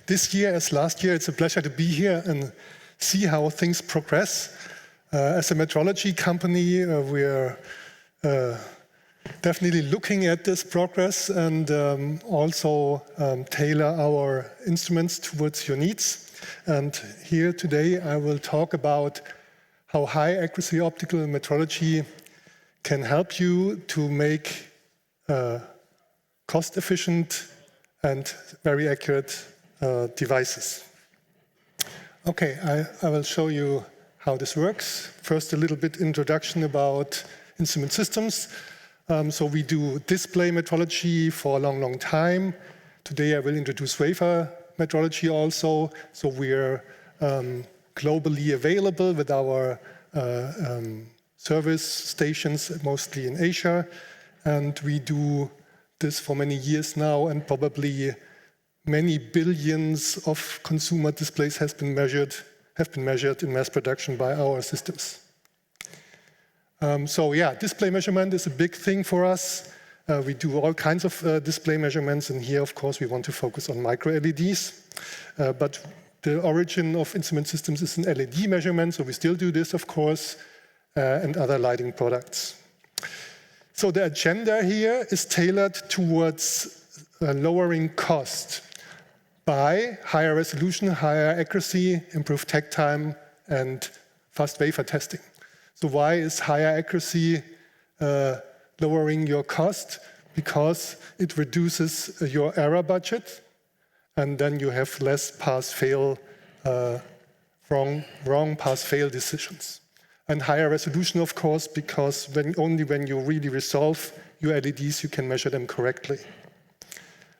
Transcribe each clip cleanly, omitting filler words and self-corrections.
this year as last year, it's a pleasure to be here and see how things progress. As a metrology company, we're definitely looking at this progress and also tailor our instruments towards your needs. And here today I will talk about how high accuracy optical metrology can help you to make cost-efficient and very accurate devices. Okay, I will show you how this works. First, a little bit introduction about instrument systems. So we do display metrology for a long time. Today I will introduce wafer metrology also. So we're globally available with our service stations, mostly in Asia. And we do this for many years now, and probably many billions of consumer displays have been measured in mass production by our systems. So yeah, display measurement is a big thing for us. We do all kinds of display measurements, and here, of course, we want to focus on MicroLEDs. But the origin of instrument systems is an LED measurement, so we still do this, of course, and other lighting products. So the agenda here is tailored towards lowering cost by higher resolution, higher accuracy, improved takt time, and fast wafer testing. So why is higher accuracy lowering your cost? Because it reduces your error budget, and then you have less pass-fail, wrong pass-fail decisions. And higher resolution, of course, because only when you really resolve your LEDs, you can measure them correctly.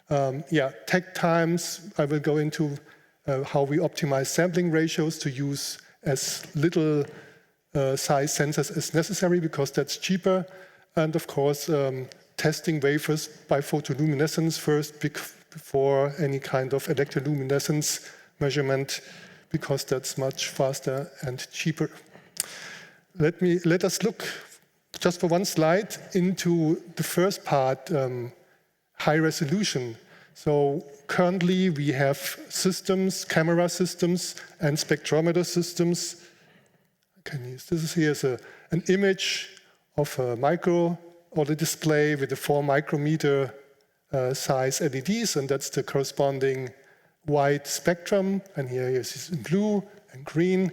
Takt times, I will go into how we optimize sampling ratios to use as little size sensors as necessary, because that's cheaper. And of course, testing wafers by photoluminescence first before any kind of electroluminescence measurement, because that's much faster and cheaper. Let us look just for one slide into the first part, high resolution. So currently we have systems, camera systems and spectrometer systems. I can use this here as an image of a MicroLED display with a 4 micrometer size LEDs, and that's the corresponding white spectrum. And here is blue and green.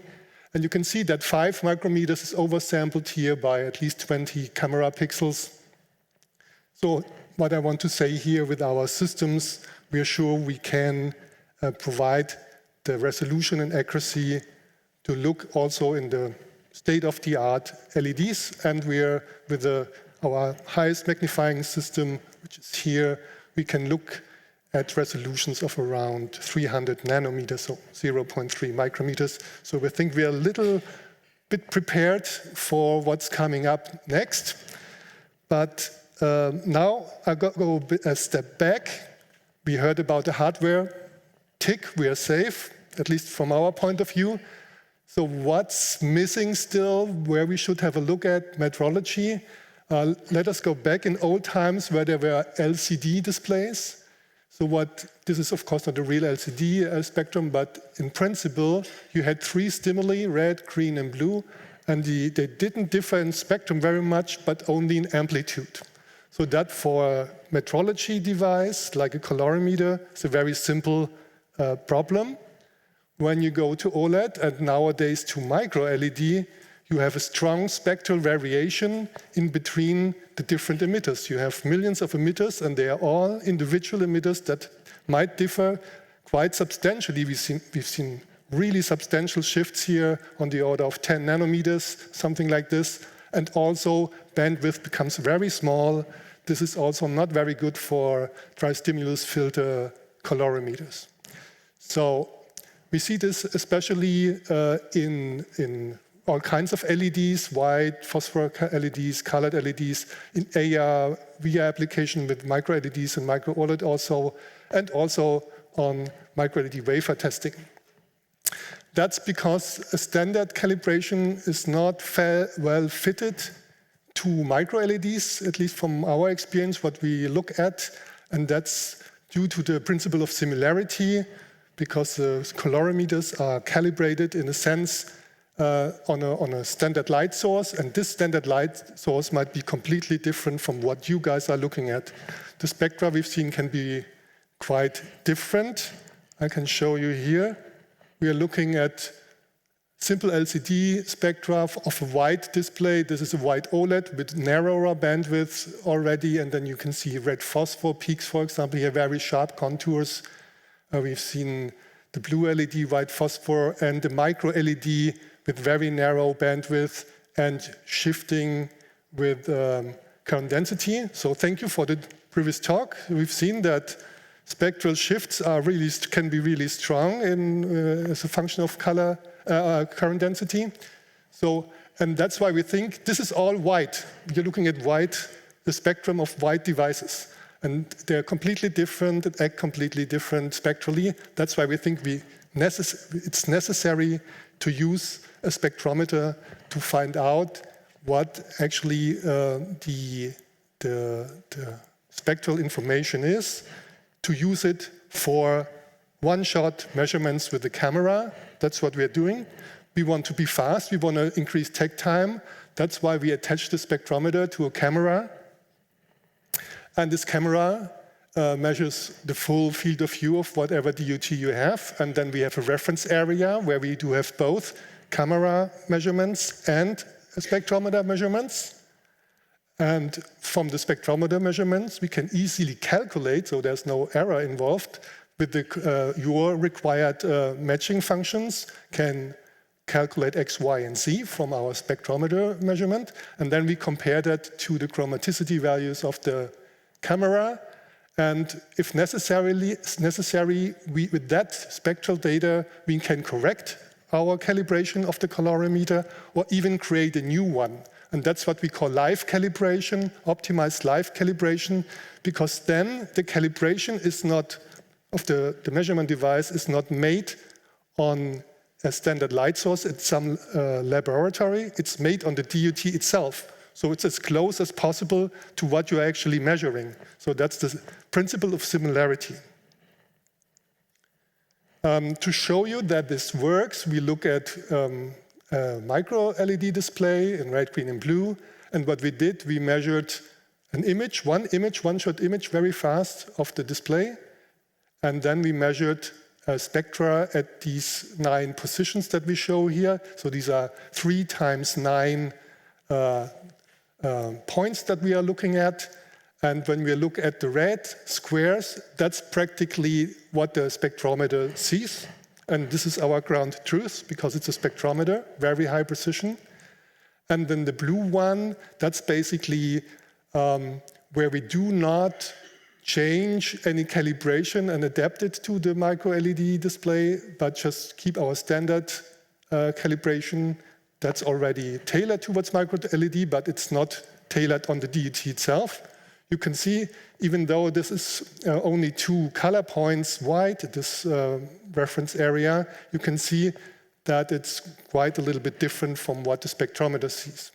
And you can see that 5 micrometers is oversampled here by at least 20 camera pixels. So what I want to say here with our systems, we are sure we can provide the resolution and accuracy to look also in the state-of-the-art LEDs. And we are with our highest magnifying system, which is here, we can look at resolutions of around 300 nanometers, so 0.3 micrometers. So we think we are a little bit prepared for what's coming up next. But now I'll go a step back. We heard about the hardware. Tick, we are safe, at least from our point of view. So what's missing still, where we should have a look at metrology? Let us go back in old times where there were LCD displays. So this is of course not a real LCD spectrum, but in principle, you had 3 stimuli, red, green, and blue, and they didn't differ in spectrum very much, but only in amplitude. So that for a metrology device, like a colorimeter, is a very simple problem. When you go to OLED and nowadays to MicroLED, you have a strong spectral variation in between the different emitters. You have millions of emitters, and they are all individual emitters that might differ quite substantially. We've seen really substantial shifts here on the order of 10 nanometers, something like this. And also, bandwidth becomes very small. This is also not very good for tri-stimulus filter colorimeters. So we see this especially in all kinds of LEDs, white, phosphoric LEDs, colored LEDs, in AR, VR application with MicroLEDs and MicroOLED also, and also on MicroLED wafer testing. That's because a standard calibration is not well fitted to MicroLEDs, at least from our experience, what we look at, and that's due to the principle of similarity. because the colorimeters are calibrated in a sense on a standard light source, and this standard light source might be completely different from what you guys are looking at. The spectra we've seen can be quite different. I can show you here. We are looking at simple LCD spectra of a white display. This is a white OLED with narrower bandwidth already, and then you can see red phosphor peaks, for example, here, very sharp contours. We've seen the blue LED, white phosphor, and the micro-LED with very narrow bandwidth and shifting with current density. So thank you for the previous talk. We've seen that spectral shifts can be really strong as a function of color, current density. So, and that's why we think this is all white. You're looking at white, the spectrum of white devices. And they're completely different, and act completely different spectrally. That's why we think it's necessary to use a spectrometer to find out what actually the spectral information is, to use it for one-shot measurements with the camera. That's what we're doing. We want to be fast. We want to increase take time. That's why we attach the spectrometer to a camera. And this camera measures the full field of view of whatever DUT you have. And then we have a reference area where we do have both camera measurements and spectrometer measurements. And from the spectrometer measurements, we can easily calculate, so there's no error involved, with your required matching functions, can calculate X, Y, and Z from our spectrometer measurement. And then we compare that to the chromaticity values of the camera. And if necessary, with that spectral data, we can correct our calibration of the colorimeter or even create a new one. And that's what we call live calibration, optimized live calibration, because then the calibration is not, of the measurement device is not made on a standard light source at some laboratory. It's made on the DUT itself. So it's as close as possible to what you're actually measuring. So that's the principle of similarity. To show you that this works, we look at a micro-LED display in red, green, and blue. And what we did, we measured one-shot image very fast of the display. And then we measured spectra at these 9 positions that we show here. So these are 3 × 9 points that we are looking at. And when we look at the red squares, that's practically what the spectrometer sees. And this is our ground truth, because it's a spectrometer, very high precision. And then the blue one, that's basically where we do not change any calibration and adapt it to the micro-LED display, but just keep our standard calibration. That's already tailored towards micro-LED, but it's not tailored on the DUT itself. You can see, even though this is only 2 color points wide, this reference area, you can see that it's quite a little bit different from what the spectrometer sees.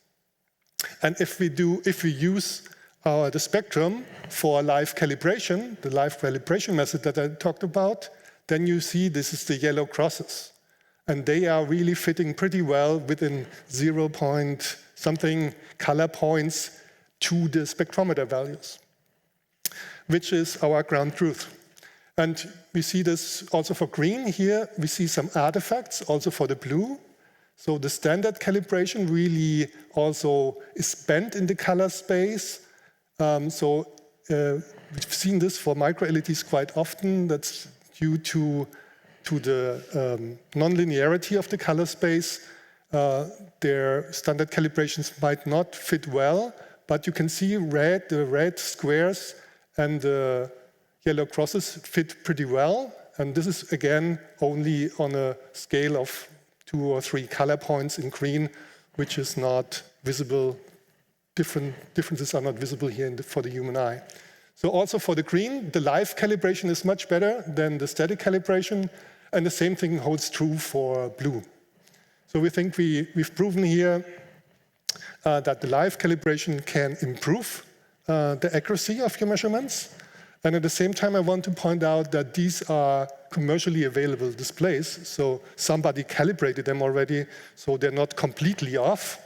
And if we use the spectrum for live calibration, the live calibration method that I talked about, then you see this is the yellow crosses. And they are really fitting pretty well within 0-point-something color points to the spectrometer values, which is our ground truth. And we see this also for green. Here we see some artifacts also for the blue. So the standard calibration really also is bent in the color space. We've seen this for micro-LEDs quite often. That's due to the non-linearity of the color space. Their standard calibrations might not fit well, but you can see the red squares and the yellow crosses fit pretty well. And this is, again, only on a scale of 2 or 3 color points in green, which is not visible. Differences are not visible here for the human eye. So also for the green, the live calibration is much better than the static calibration. And the same thing holds true for blue. So we think we've proven here that the live calibration can improve the accuracy of your measurements. And at the same time, I want to point out that these are commercially available displays. So somebody calibrated them already, so they're not completely off.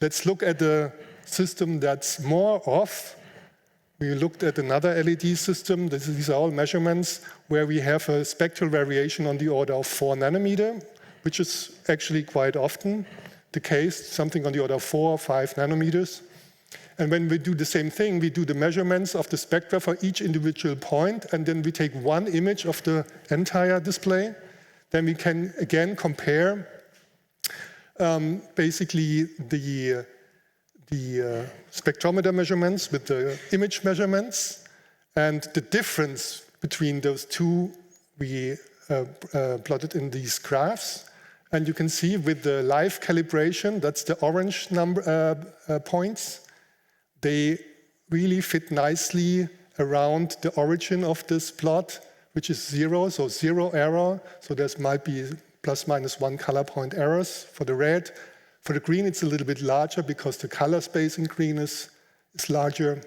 Let's look at a system that's more off. We looked at another LED system. These are all measurements where we have a spectral variation on the order of 4 nanometer, which is actually quite often the case, something on the order of 4 or 5 nanometers. And when we do the same thing, we do the measurements of the spectra for each individual point, and then we take one image of the entire display. Then we can again compare basically the spectrometer measurements with the image measurements, and the difference between those two we plotted in these graphs. And you can see with the live calibration, that's the orange points, they really fit nicely around the origin of this plot, which is 0, so 0 error. So there might be plus minus 1 color point errors for the red. For the green, it's a little bit larger because the color space in green is larger.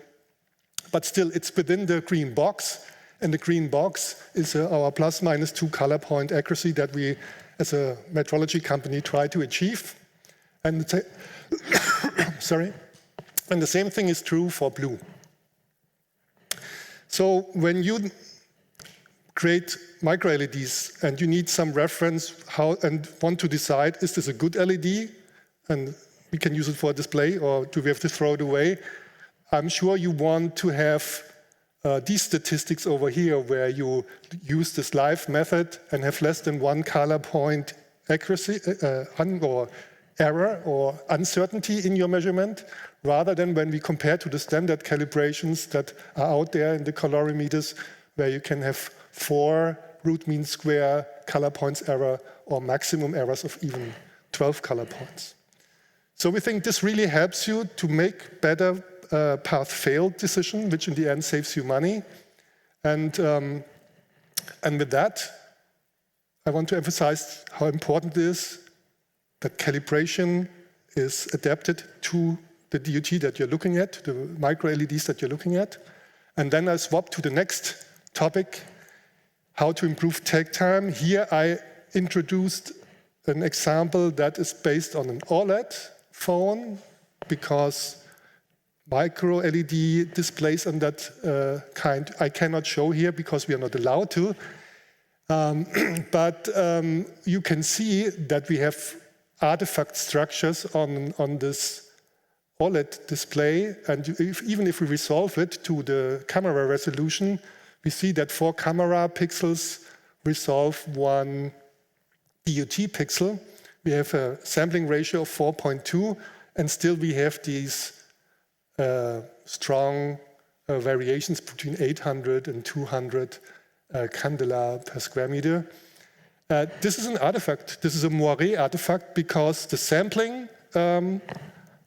But still, it's within the green box. And the green box is our plus minus 2 color point accuracy that we, as a metrology company, try to achieve. And sorry. And the same thing is true for blue. So when you create micro-LEDs and you need some reference and want to decide, is this a good LED? And we can use it for a display, or do we have to throw it away? I'm sure you want to have these statistics over here where you use this live method and have less than 1 color point accuracy or error or uncertainty in your measurement, rather than when we compare to the standard calibrations that are out there in the colorimeters, where you can have 4 root mean square color points error or maximum errors of even 12 color points. So we think this really helps you to make better path-fail decision, which in the end saves you money. And with that, I want to emphasize how important it is that calibration is adapted to the DUT that you're looking at, the micro-LEDs that you're looking at. And then I swap to the next topic, how to improve take time. Here I introduced an example that is based on an OLED phone, because micro-LED displays on that kind I cannot show here because we are not allowed to. But you can see that we have artifact structures on this OLED display, and even if we resolve it to the camera resolution, we see that 4 camera pixels resolve 1 DUT pixel. We have a sampling ratio of 4.2, and still we have these strong variations between 800 and 200 candela per square meter. This is an artifact. This is a moiré artifact because the sampling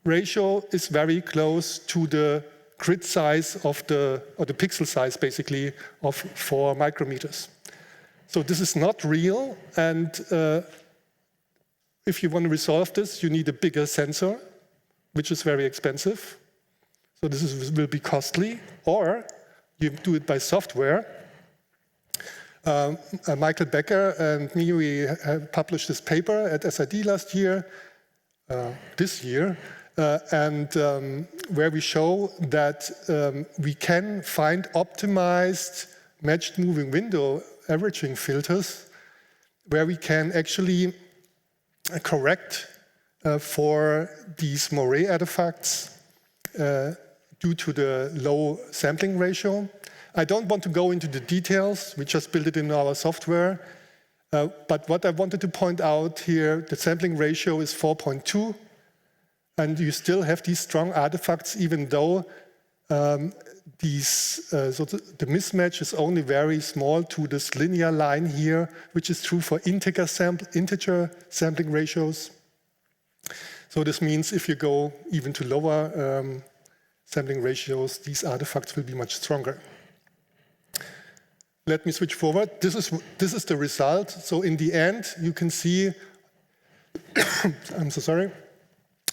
ratio is very close to the grid size of or the pixel size, basically, of 4 micrometers. So this is not real, and if you want to resolve this, you need a bigger sensor, which is very expensive. So this will be costly, or you do it by software. Michael Becker and me, we have published this paper at SID last year, this year, and where we show that we can find optimized matched moving window averaging filters, where we can actually correct for these moiré artifacts due to the low sampling ratio. I don't want to go into the details, we just built it in our software, but what I wanted to point out here, the sampling ratio is 4.2, and you still have these strong artifacts, even though the mismatch is only very small to this linear line here, which is true for integer sampling ratios. So this means if you go even to lower sampling ratios, these artifacts will be much stronger. Let me switch forward. This is the result. So in the end, you can see, I'm so sorry,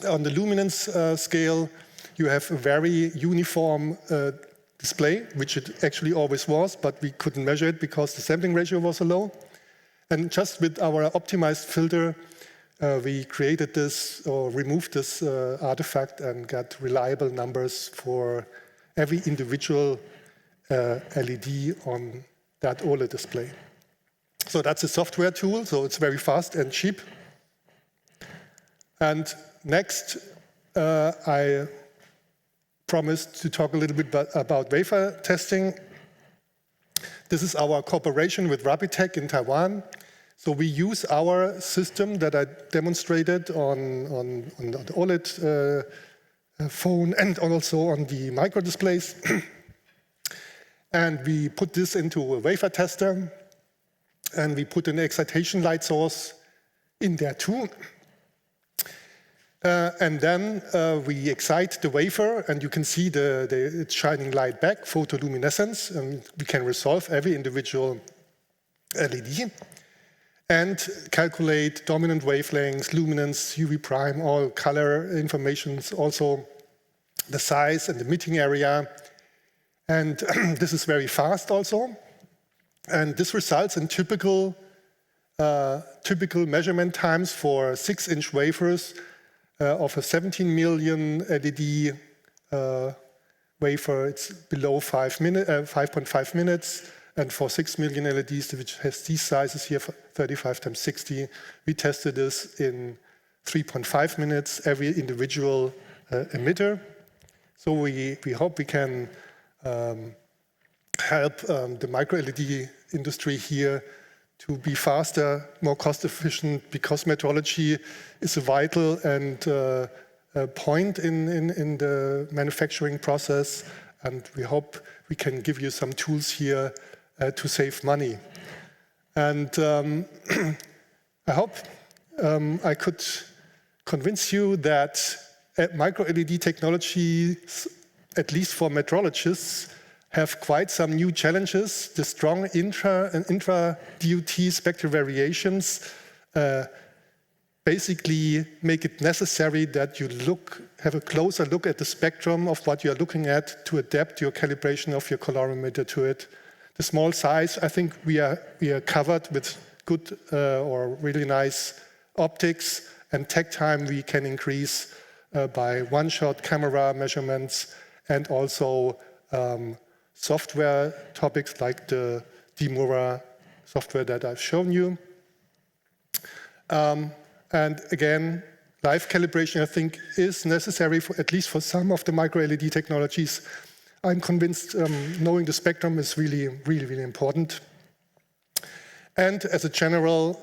on the luminance scale, you have a very uniform display, which it actually always was, but we couldn't measure it because the sampling ratio was so low. And just with our optimized filter, we created this or removed this artifact and got reliable numbers for every individual LED on that OLED display. So that's a software tool, so it's very fast and cheap. And next, I promised to talk a little bit about wafer testing. This is our cooperation with Rapitech in Taiwan. So we use our system that I demonstrated on the OLED phone and also on the micro displays. And we put this into a wafer tester, and we put an excitation light source in there too. And then we excite the wafer, and you can see it's shining light back, photoluminescence, and we can resolve every individual LED and calculate dominant wavelengths, luminance, UV prime, all color informations, also the size and the emitting area. And this is very fast also. And this results in typical measurement times for 6-inch wafers of a 17 million LED wafer. It's below 5.5 minutes. And for 6 million LEDs, which has these sizes here, 35 times 60, we tested this in 3.5 minutes, every individual emitter. So we hope we can help the micro-LED industry here to be faster, more cost-efficient, because metrology is a vital and point in the manufacturing process. And we hope we can give you some tools here to save money. And I hope I could convince you that micro-LED technologies, at least for metrologists, have quite some new challenges. The strong intra and intra-DUT spectral variations basically make it necessary that you have a closer look at the spectrum of what you're looking at to adapt your calibration of your colorimeter to it. The small size, I think we are covered with good or really nice optics, and takt time we can increase by one-shot camera measurements and also software topics like the Demura software that I've shown you. And again, live calibration, I think, is necessary for at least for some of the micro-LED technologies. I'm convinced knowing the spectrum is really, really, really important. And as a general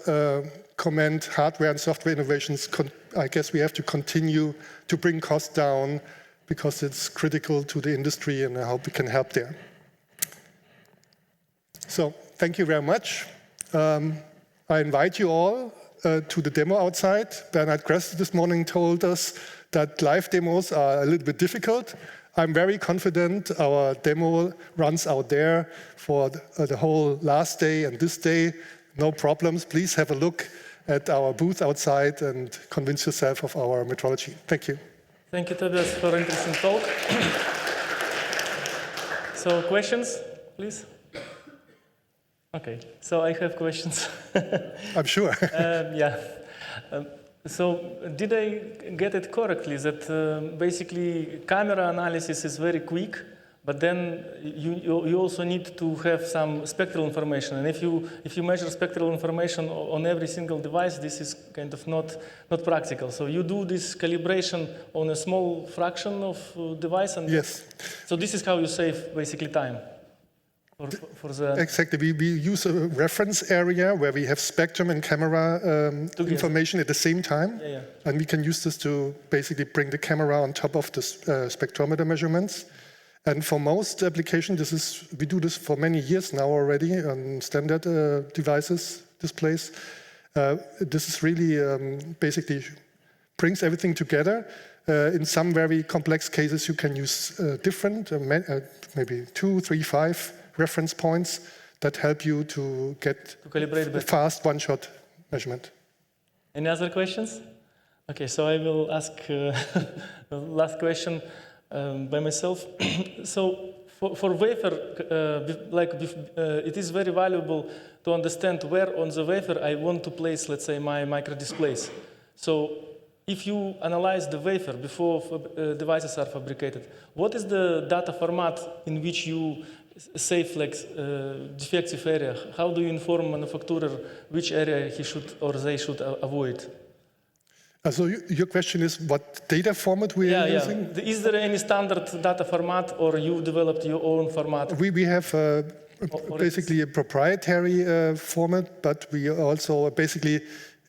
comment, hardware and software innovations, I guess we have to continue to bring costs down because it's critical to the industry, and I hope we can help there. So thank you very much. I invite you all to the demo outside. Bernhard Gress this morning told us that live demos are a little bit difficult. I'm very confident our demo runs out there for the whole last day and this day. No problems. Please have a look at our booth outside and convince yourself of our metrology. Thank you. Thank you, Tobias, for an interesting talk. So questions, please? Okay, so I have questions. I'm sure. Yeah. So did I get it correctly that basically camera analysis is very quick, but then you also need to have some spectral information, and if you measure spectral information on every single device, this is kind of not practical. So you do this calibration on a small fraction of device, and yes. So this is how you save basically time. For the exactly, we use a reference area where we have spectrum and camera information at the same time, and we can use this to basically bring the camera on top of the spectrometer measurements. And for most applications, we do this for many years now already on standard devices, displays. This is really basically brings everything together. In some very complex cases, you can use different, maybe 2, 3, 5 reference points that help you to get a fast one-shot measurement. Any other questions? Okay, so I will ask the last question by myself. So For wafer, it is very valuable to understand where on the wafer I want to place, let's say, my micro displays. So if you analyze the wafer before devices are fabricated, what is the data format in which you save defective area? How do you inform manufacturer which area he should or they should avoid? So your question is what data format we are using? Yeah. Is there any standard data format, or you developed your own format? We have basically a proprietary format, but we also basically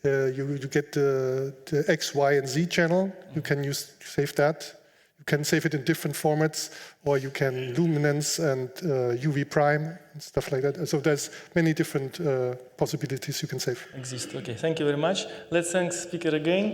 you get the X, Y, and Z channel. You can save that. You can save it in different formats, or you can luminance and UV prime and stuff like that. So there's many different possibilities you can save. Exist. Okay. Thank you very much. Let's thank speaker again.